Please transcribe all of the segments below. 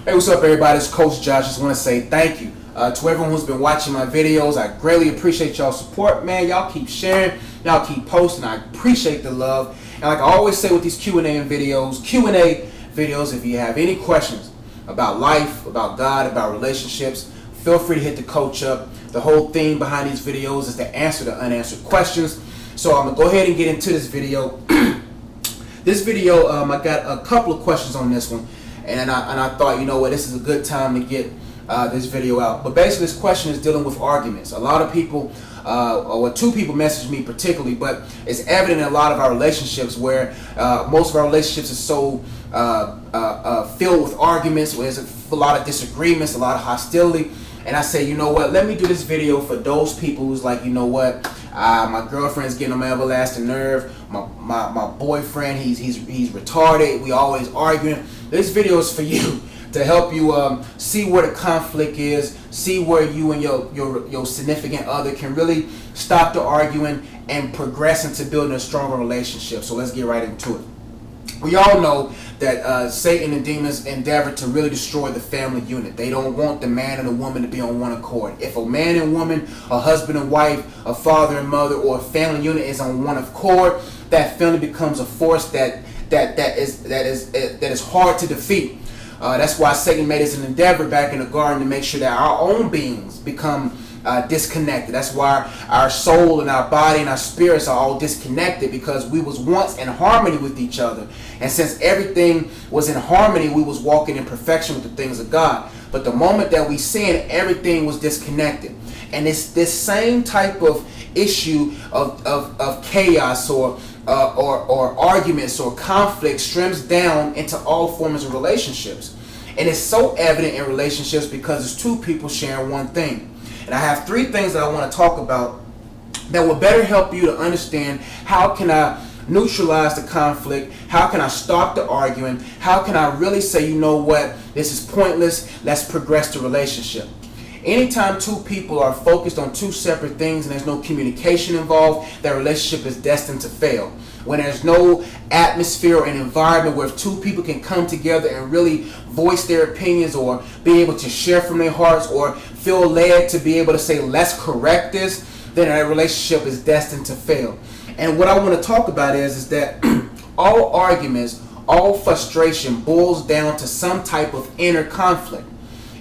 Hey, what's up, everybody? It's Coach Josh. Just want to say thank you to everyone who's been watching my videos. I greatly appreciate y'all support, man. Y'all keep sharing, y'all keep posting. I appreciate the love. And like I always say with these Q&A videos, if you have any questions about life, about God, about relationships, feel free to hit the coach up. The whole theme behind these videos is to answer the unanswered questions. So I'm going to go ahead and get into this video. This video, I got a couple of questions on this one. And I thought, you know what, this is a good time to get this video out. But basically, this question is dealing with arguments. A lot of people, or two people messaged me particularly, but it's evident in a lot of our relationships where most of our relationships are so filled with arguments, where there's a lot of disagreements, a lot of hostility. And I say, you know what, let me do this video for those people who's like, you know what, my girlfriend's getting on my everlasting nerve, my boyfriend, he's retarded, we always arguing. This video is for you, to help you see where the conflict is, see where you and your significant other can really stop the arguing and progress into building a stronger relationship. So let's get right into it. We all know that Satan and demons endeavor to really destroy the family unit. They don't want the man and the woman to be on one accord. If a man and woman, a husband and wife, a father and mother, or a family unit is on one accord, that family becomes a force that is hard to defeat. That's why Satan made us an endeavor back in the garden to make sure that our own beings become disconnected. That's why our soul and our body and our spirits are all disconnected, because we was once in harmony with each other. And since everything was in harmony, we was walking in perfection with the things of God. But the moment that we sinned, everything was disconnected. And it's this same type of issue of chaos or arguments or conflict streams down into all forms of relationships. And it's so evident in relationships because it's two people sharing one thing. And I have three things that I want to talk about that will better help you to understand how can I neutralize the conflict, how can I stop the arguing, how can I really say, you know what, this is pointless, let's progress the relationship. Anytime two people are focused on two separate things and there's no communication involved, that relationship is destined to fail. When there's no atmosphere or an environment where two people can come together and really voice their opinions or be able to share from their hearts or feel led to be able to say, let's correct this, then that relationship is destined to fail. And what I want to talk about is that all arguments, all frustration boils down to some type of inner conflict.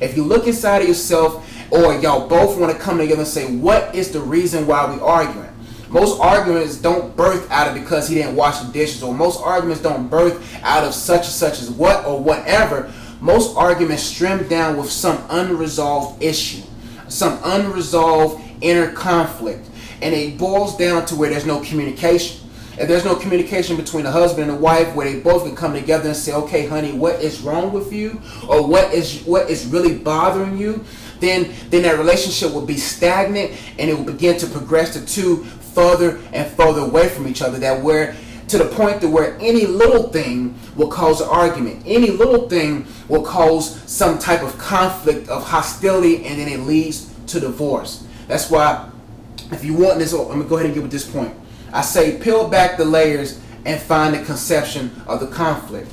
If you look inside of yourself, or y'all both want to come together and say, what is the reason why we arguing? Most arguments don't birth out of because he didn't wash the dishes, or most arguments don't birth out of such and such as what or whatever. Most arguments stem down with some unresolved issue, some unresolved inner conflict. And it boils down to where there's no communication. If there's no communication between the husband and the wife where they both can come together and say, okay, honey, what is wrong with you? Or what is really bothering you? Then that relationship will be stagnant, and it will begin to progress the two further and further away from each other, that where to the point that where any little thing will cause an argument. Any little thing will cause some type of conflict, of hostility, and then it leads to divorce. That's why, if you want this, let me go ahead and get with this point. I say peel back the layers and find the conception of the conflict.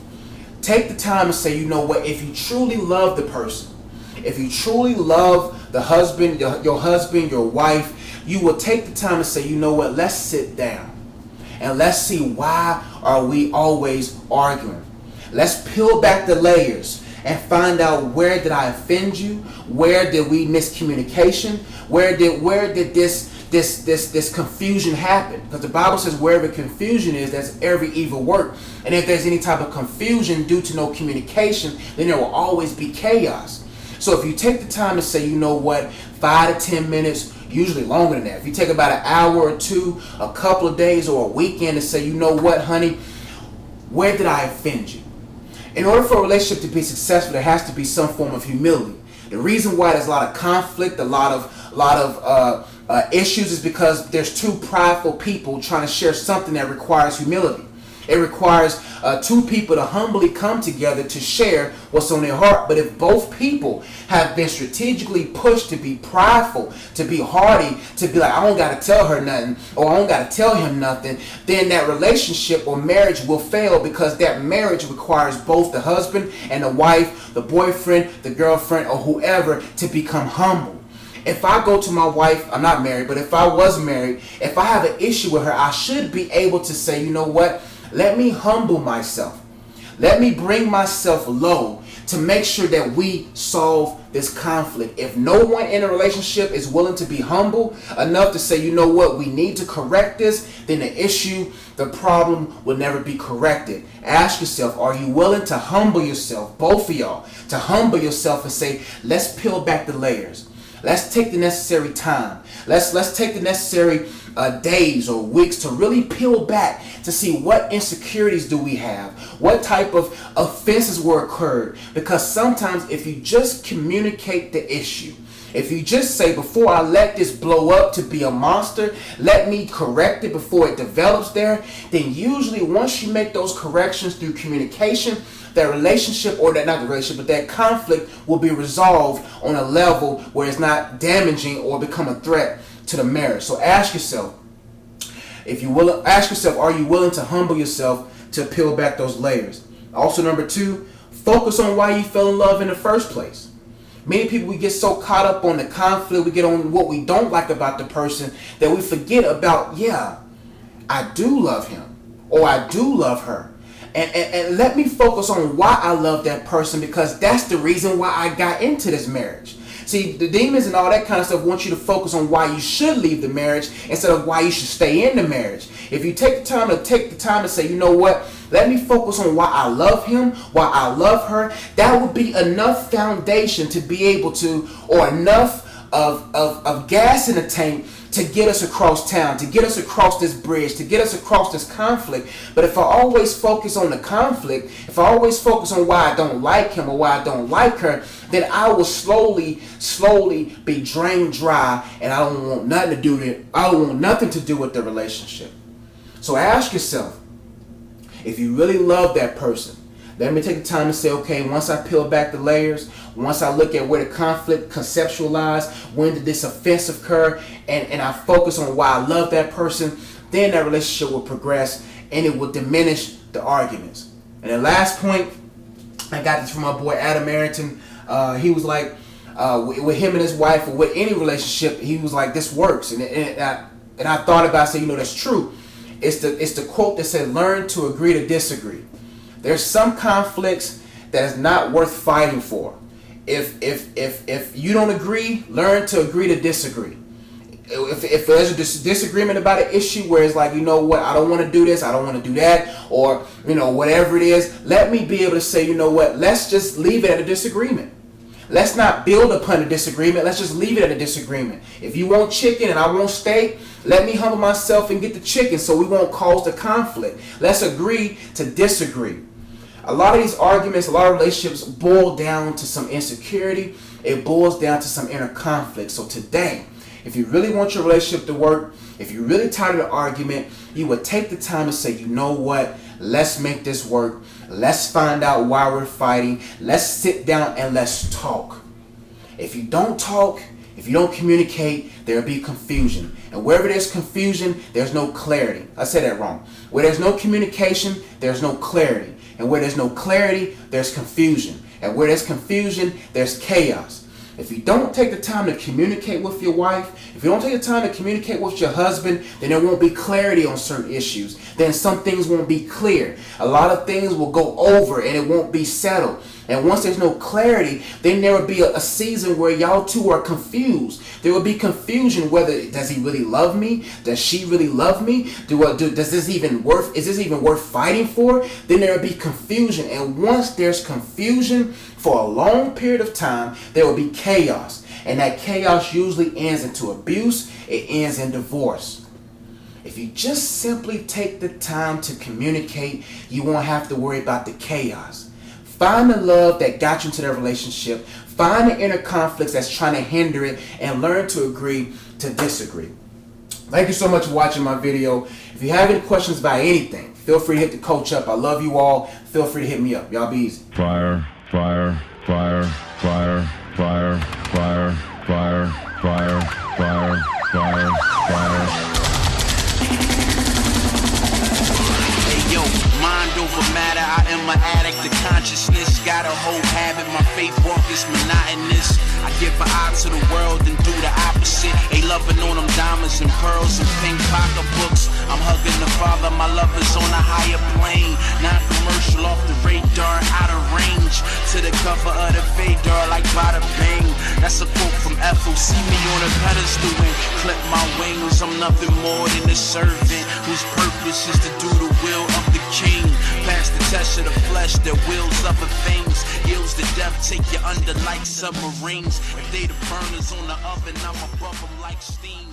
Take the time and say, you know what, if you truly love the person, if you truly love the husband, your wife, you will take the time to say, you know what, let's sit down and let's see, why are we always arguing? Let's peel back the layers and find out, where did I offend you? Where did we miscommunication? Where did this confusion happen? Because the Bible says wherever confusion is, that's every evil work. And if there's any type of confusion due to no communication, then there will always be chaos. So if you take the time to say, you know what, 5 to 10 minutes, usually longer than that. If you take about an hour or two, a couple of days, or a weekend to say, you know what, honey, where did I offend you? In order for a relationship to be successful, there has to be some form of humility. The reason why there's a lot of conflict, a lot of issues, is because there's two prideful people trying to share something that requires humility. It requires two people to humbly come together to share what's on their heart. But if both people have been strategically pushed to be prideful, to be haughty, to be like, I don't got to tell her nothing, or I don't got to tell him nothing, then that relationship or marriage will fail, because that marriage requires both the husband and the wife, the boyfriend, the girlfriend, or whoever to become humble. If I go to my wife, I'm not married, but if I was married, if I have an issue with her, I should be able to say, you know what? Let me humble myself. Let me bring myself low to make sure that we solve this conflict. If no one in a relationship is willing to be humble enough to say, you know what, we need to correct this, then the issue, the problem will never be corrected. Ask yourself, are you willing to humble yourself, both of y'all, to humble yourself and say, let's peel back the layers. Let's take the necessary time. Let's take the necessary days or weeks to really peel back to see what insecurities do we have, what type of offenses were occurred. Because sometimes if you just communicate the issue, if you just say, before I let this blow up to be a monster, let me correct it before it develops there, then usually once you make those corrections through communication, that relationship, or that, not the relationship, but that conflict will be resolved on a level where it's not damaging or become a threat to the marriage. So ask yourself, are you willing to humble yourself to peel back those layers? Also, number two, focus on why you fell in love in the first place. Many people, we get so caught up on the conflict, we get on what we don't like about the person, that we forget about, yeah, I do love him, or I do love her. And let me focus on why I love that person, because that's the reason why I got into this marriage. See, the demons and all that kind of stuff want you to focus on why you should leave the marriage instead of why you should stay in the marriage. If you take the time to say, you know what, let me focus on why I love him, why I love her, that would be enough foundation to be able to, or enough of gas in the tank to get us across town, to get us across this bridge, to get us across this conflict. But if I always focus on the conflict, if I always focus on why I don't like him or why I don't like her, then I will slowly be drained dry, and I don't want nothing to do with it. I don't want nothing to do with the relationship. So ask yourself, if you really love that person, let me take the time to say, okay, once I peel back the layers, once I look at where the conflict conceptualized, when did this offense occur, and I focus on why I love that person, then that relationship will progress and it will diminish the arguments. And the last point, I got this from my boy Adam Arrington. He was like, with him and his wife, or with any relationship, he was like, this works. And I thought about saying, you know, that's true. It's the quote that said, learn to agree to disagree. There's some conflicts that is not worth fighting for. If you don't agree, learn to agree to disagree. If there's a disagreement about an issue where it's like, you know what, I don't want to do this, I don't want to do that, or, you know, whatever it is, let me be able to say, you know what, let's just leave it at a disagreement. Let's not build upon a disagreement. Let's just leave it at a disagreement. If you want chicken and I want steak, let me humble myself and get the chicken so we won't cause the conflict. Let's agree to disagree. A lot of these arguments, a lot of relationships boil down to some insecurity. It boils down to some inner conflict. So today, if you really want your relationship to work, if you're really tired of the argument, you would take the time to say, you know what, let's make this work. Let's find out why we're fighting. Let's sit down and let's talk. If you don't talk, if you don't communicate, there'll be confusion. And wherever there's confusion, there's no clarity. I said that wrong. Where there's no communication, there's no clarity. And where there's no clarity, there's confusion. And where there's confusion, there's chaos. If you don't take the time to communicate with your wife, if you don't take the time to communicate with your husband, then there won't be clarity on certain issues. Then some things won't be clear. A lot of things will go over and it won't be settled. And once there's no clarity, then there will be a season where y'all two are confused. There will be confusion whether, does he really love me? Does she really love me? Is this even worth fighting for? Then there will be confusion. And once there's confusion for a long period of time, there will be chaos. And that chaos usually ends into abuse. It ends in divorce. If you just simply take the time to communicate, you won't have to worry about the chaos. Find the love that got you into that relationship. Find the inner conflicts that's trying to hinder it, and learn to agree to disagree. Thank you so much for watching my video. If you have any questions about anything, Feel free to hit the coach up. I love you all. Feel free to hit me up. Y'all be easy. Fire, fire, fire, fire, fire, fire, fire, fire, fire, fire, fire. Hey yo, mind over matter, I am an addict to consciousness. Got a whole habit, my faith walk is monotonous. I give an eye to the world and do the opposite. They loving on them diamonds and pearls and pink pocketbooks. I'm hugging the Father, my love is on a higher plane. Non-commercial, off the radar, out of range. To the cover of the Vadar like bada bang. That's a quote from Ethel. See me on a pedestal and clip my wings. I'm nothing more than a servant whose purpose is to do the will of the King. Past the test of the flesh that wills other things. Yields to death, take you under like submarines. If they the burners on the oven, I'm above them like steam.